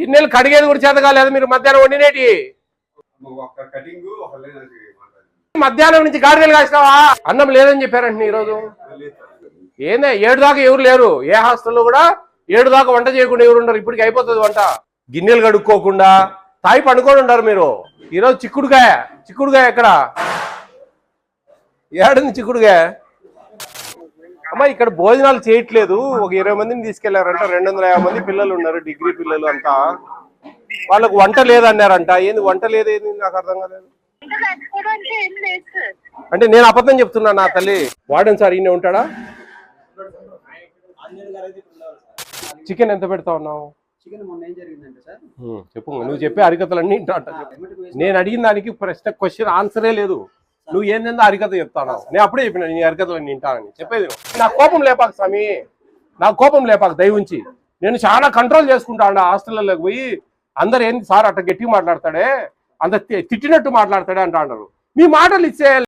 గిన్నెలు కడిగేది కూడా చేత కాలేదు మీరు మధ్యాహ్నం వండినేటి. మధ్యాహ్నం నుంచి గాడిదలు కాసినావా? అన్నం లేదని చెప్పారంటే ఈరోజు ఏందే 7 దాకా ఎవరు లేరు. ఏ హాస్టల్లో కూడా 7 దాకా వంట చేయకుండా ఎవరు ఉండరు. ఇప్పటికి అయిపోతుంది వంట. గిన్నెలు కడుక్కోకుండా తాయి పండుకొని ఉండరు మీరు. ఈరోజు చిక్కుడుగాయ ఎక్కడ ఏడుంది చిక్కుడుగాయ? అమ్మా ఇక్కడ భోజనాలు చేయట్లేదు. ఒక 20 మందిని తీసుకెళ్లారంట. 250 మంది పిల్లలు ఉన్నారు, డిగ్రీ పిల్లలు అంతా. వాళ్ళకు వంట లేదన్నారంట. ఏంది వంట లేదేంది నాకు అర్థం కాలేదు. అంటే నేను అబద్ధం చెప్తున్నా నా తల్లి. వాడని సార్ ఈయన ఉంటాడా? చికెన్ ఎంత పెడతా ఉన్నావు చెప్పు. నువ్వు చెప్పే అరికతలన్నీ నేను అడిగిన దానికి క్వశ్చన్ ఆన్సరే లేదు. నువ్వు ఏందో అరికత చెప్తాను. నేను అప్పుడే చెప్పిన నీ అరికతలన్నీ వింటానని చెప్పేది. నా కోపం లేపాక స్వామి, నా కోపం లేపాక దయవుంచి. నేను చాలా కంట్రోల్ చేసుకుంటా ఉండ. హాస్టల్లోకి పోయి అందరు ఏంది సార్ అట్లా గట్టిగా మాట్లాడతాడే, అంత తిట్టినట్టు మాట్లాడతాడే అంటా అన్నారు. మీ మాటలు ఇచ్చే